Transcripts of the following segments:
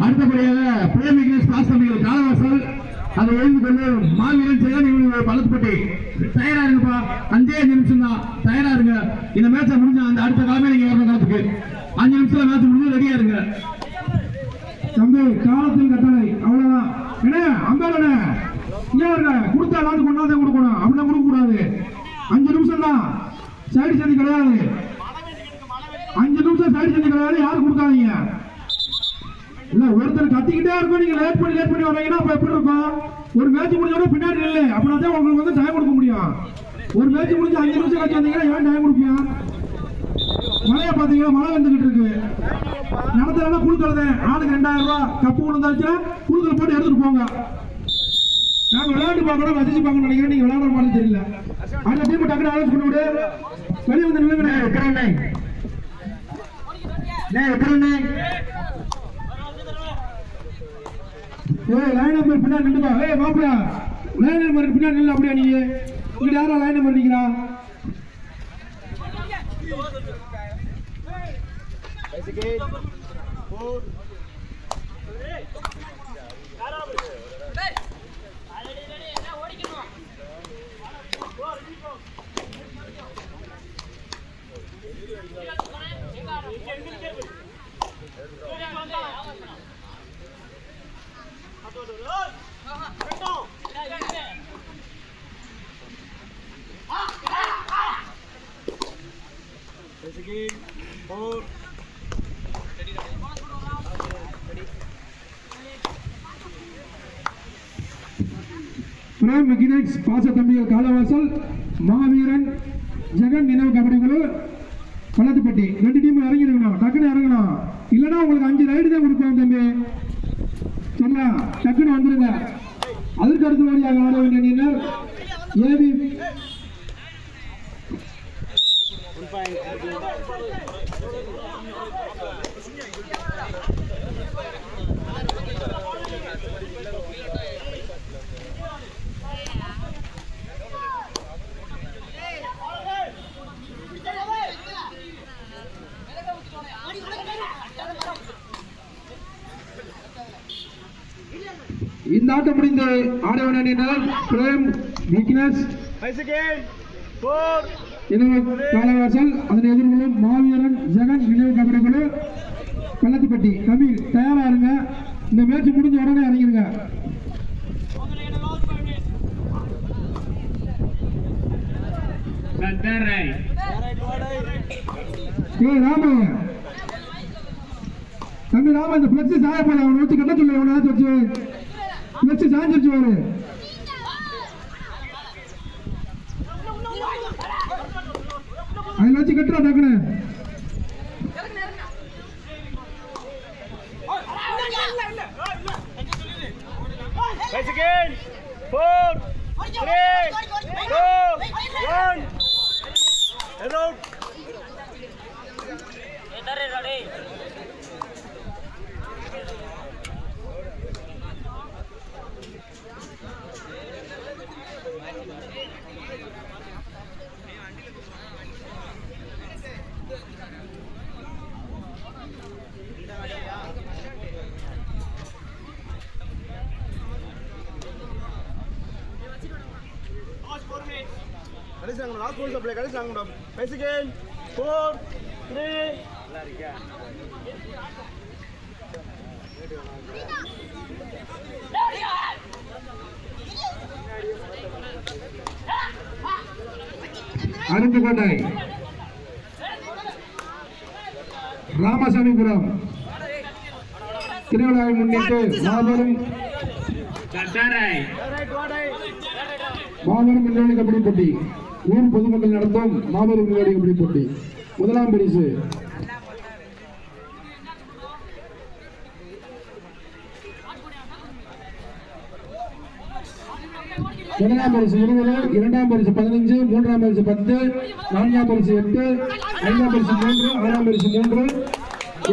அடுத்தபடியாக பிரேமிகள் பாஸ்தமிகள் காலவாசல் அதை எழுந்து கொண்டு மாவீரன் ஜெகன் பலத்துப்பட்டி தயாரா இருங்கப்பா. 5 நிமிஷம் தான், தயாரா இருங்க. இந்த மேட்சை முடிஞ்சா அந்த அடுத்த காலமே நீங்க வரணும் களத்துக்கு. 5 நிமிஷத்துல மேட்ச் முடிஞ்சு ரெடியா இருங்க. தம்பி காலத்தில் கட்டளை அவ்வளவுதான். என்ன அம்பேல இங்க வருங்க, கொடுத்தா எல்லாரும் கொண்டாந்தே கொடுக்கணும், அப்படின்னா கொடுக்க கூடாது. 5 நிமிஷம் தான், சைடு சந்தி கிடையாது. 5 நிமிஷம் சைடு சந்தி கிடையாது, யாரும் கொடுக்காதீங்க. இல்ல ஒருத்தர் கத்திக்கிட்டே இருக்கும், நீங்க லேட் பண்ணி வரீங்கன்னா அப்ப எப்படி இருக்கும்? ஒரு மேட்ச் முடிஞ்சோட பின்னாடி இல்லை அப்படின்னா தான் உங்களுக்கு வந்து டைம் கொடுக்க முடியும். ஒரு மேட்ச் முடிஞ்சு 5 நிமிஷம் கழிச்சு வந்தீங்கன்னா ஏன் டைம் கொடுப்பீங்க? மழையை பார்த்தீங்கன்னா மழை வந்துகிட்டு இருக்கு. நடத்துறதா குழுக்கிறது ஆளுக்கு 2000 ரூபாய் கப்பு விழுந்தாச்சுன்னா குழுக்கள் போட்டு எடுத்துட்டு போங்க. நாங்க விளையாட்டு பார்க்கணும், ரசிச்சு பார்க்கணும் நினைக்கிறேன். நீங்க விளையாடுற மாதிரி தெரியல. அந்த டீம் டக்குனு அலோன்ஸ் பண்ணி விடு. வெளியே வந்து நில்லுங்க. லைன் நம்பர் பின்னாடி நின்றுப்பா. மாப்பிளா லைன் நம்பர் பின்னாடி நில்ல. அப்படியா நீங்க இங்க யாரா லைன் நம்பர் நிக்கிறா? பாசத்தம்பிகள் காலவாசல் மாவீரன் ஜெகன் நினைவு கபடி குழு பள்ளத்துப்பட்டி 2 டீம் இறங்கிருக்கணும். டக்குன்னு இறங்கணும், இல்லைன்னா உங்களுக்கு 5 ரைடு தான் கொடுப்போம் தம்பி. சரிங்களா? டக்குன்னு வந்துருங்க. அதற்கு அடுத்தபடியாக ஆட வேண்டிய நீங்கள் ஏவி இந்த ஆட்டம் முடிந்து ஆட வேண்டியனர் பிரேம் விக்னேஷ் காலவாசல். அதனை எதிர்கொள்ளும் மாவீரன் ஜெகன் நினைவு கபடி குழு பள்ளத்துப்பட்டி. கபீர் தயாரா இருங்க. இந்த மேட்ச் முடிஞ்ச உடனே இறங்கிருங்க. ராம தம்பி ராம இந்த பிளக்ஸ் சாய போல அவனை வச்சு கட்ட சொல்ல. அவனை வச்சு பிளக்ஸ் சாஞ்சிருச்சு வாரு. அதில் வச்சு கட்டுறா டக்குனு. அருந்துகோட்டை ராமசாமிபுரம் திருவிழாவை முன்னிட்டு மாபெரும் விளையாட்டு கபடி போட்டி. ஊர் பொதுமக்கள் நடத்தும் மாபெரும் விளையாட்டு கபடி போட்டி. முதலாம் பரிசு முதலாம் பரிசு 20, இரண்டாம் பரிசு 15, மூன்றாம் பரிசு 10, நான்காம் பரிசு 8, ஐந்தாம் பரிசு 3, ஆறாம் பரிசு 3,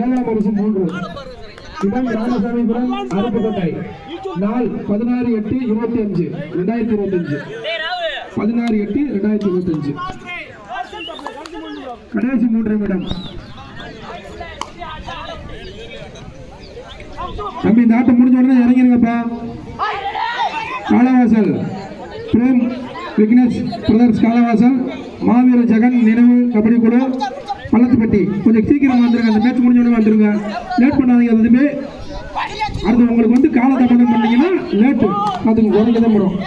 ஏழாம் பரிசு 3. இடம் ராமசாமிபுரம் அருப்புக்கோட்டை. நாள் 16/8/25 2025. 16/8/2025. கடைசி 3 நிமிடம். தம்பி இந்த ஆட்டம் முடிஞ்ச உடனே இறங்கிருங்கப்பா. காலவாசல் பிரேம் விக்னேஷ் பிரதர்ஸ் காலவாசல் மாவீர ஜெகன் நினைவு கபடி குழு பள்ளத்துப்பட்டி. கொஞ்சம் சீக்கிரம் வந்துருங்க, அந்த மேட்ச் முடிஞ்ச உடனே வந்துருங்க, லேட் பண்ணாதீங்க. எதுவுமே அடுத்து உங்களுக்கு வந்து கால தாமதம் பண்ணீங்கன்னா லேட்டு அதுக்கு குறைஞ்ச தான் வரும்.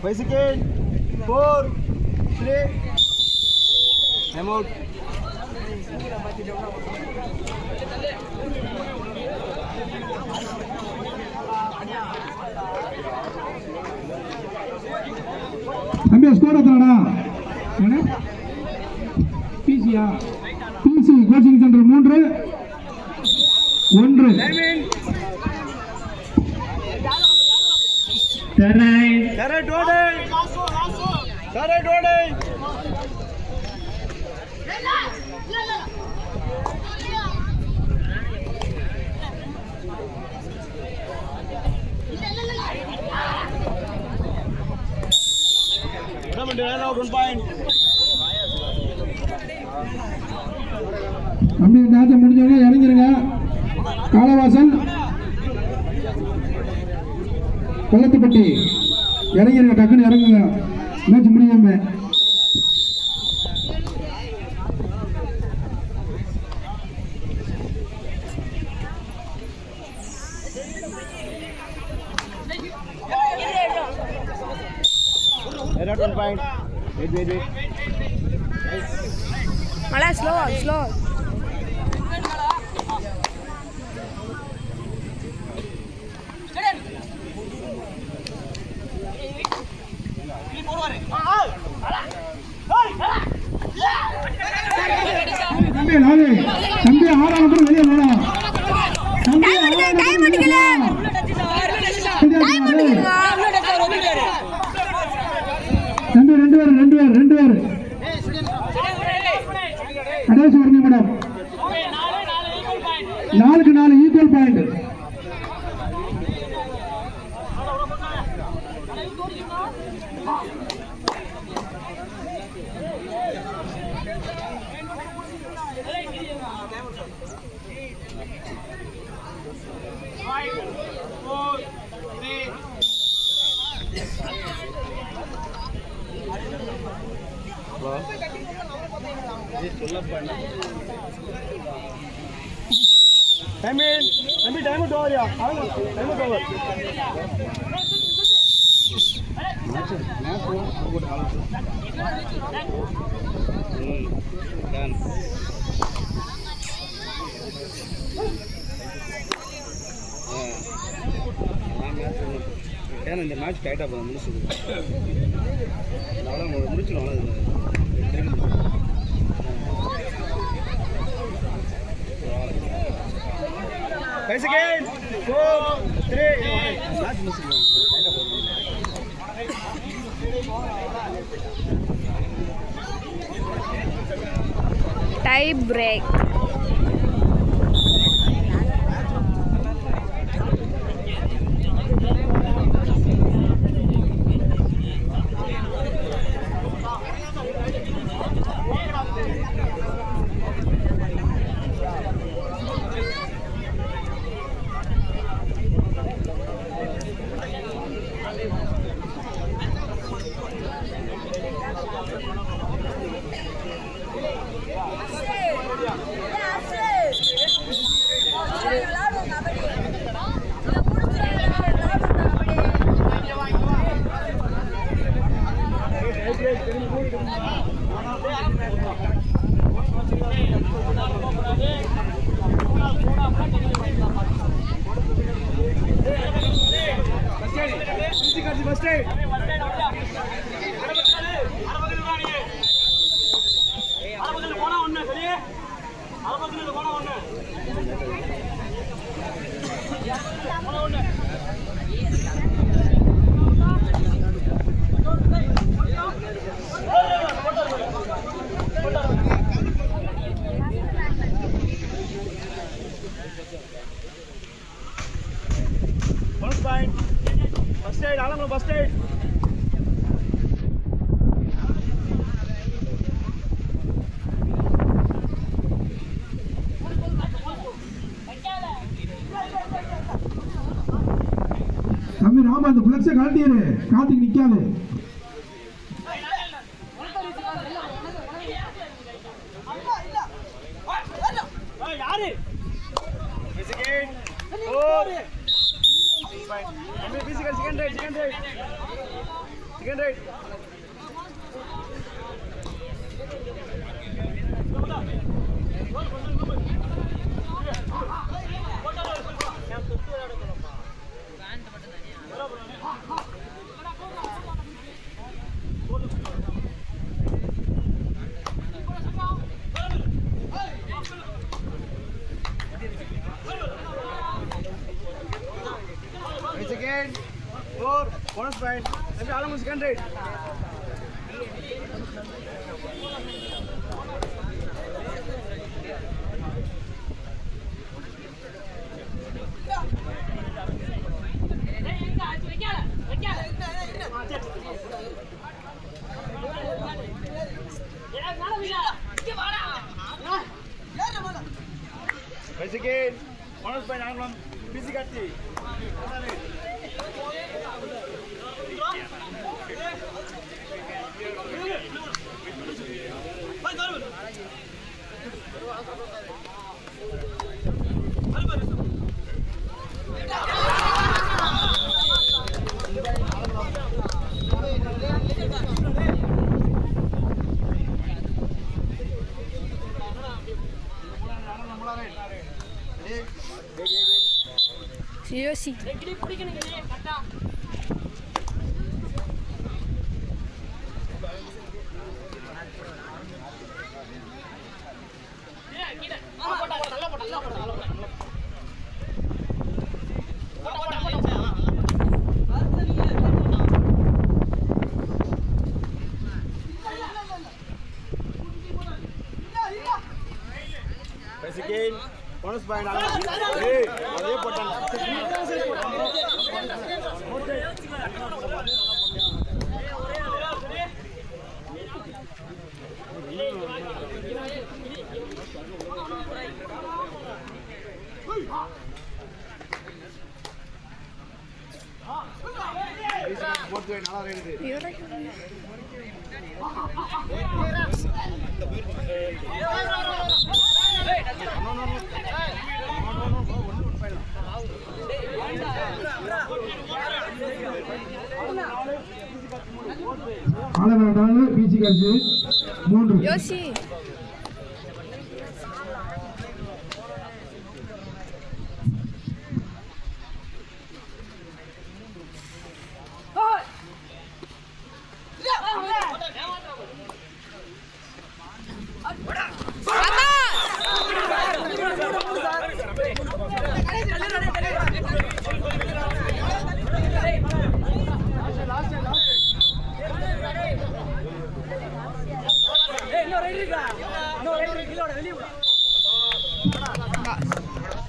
Five seconds. 4, 3. I'm out. தம்பி ஸ்கோர் எத்தனைடா? பிசியா? PC coaching centre 3-1. தம்பி இந்த ஆட்டம் முடிஞ்சவங்க இறங்கிருங்க. காலவாசல் பள்ளத்துப்பட்டி இறங்கிருங்க, டக்குன்னு இறங்குங்க, மேட்ச் முடியாம. Wait. Mala, slow. தம்பி 6 நம்பர் வெளியே போலாம். தம்பி 2 பேர் கடைசி 1 நிமிடம். 4-4 equal point. Time is over. இந்த மேட்ச் டைட்டாக போகுது, முடிச்சுது. அதனால் முடிச்சிடும். 5 seconds. 4, 3. Match முடிச்சிடும். Tie break. Bonus point. First aid, Alam, first aid. தம்பி ராமா அந்த பிளக்ஸை கழட்டிடு, காத்துக்கு நிக்காது. Second. 4. Physical, second right. Second right. Second. 4. Bonus point. Maybe Alam second right. Second. Bonus point Alam. Physical. யோசி Second. Bonus point Alam. Hey, அதே போட்டாங்க. போட்டு நல்லா இருக்குது. ஆள 4 பிசிக்கல் 3 யோசி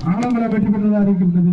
ஆலமலை வெற்றி பெற்றதாக அறிவிக்கப்பட்டது.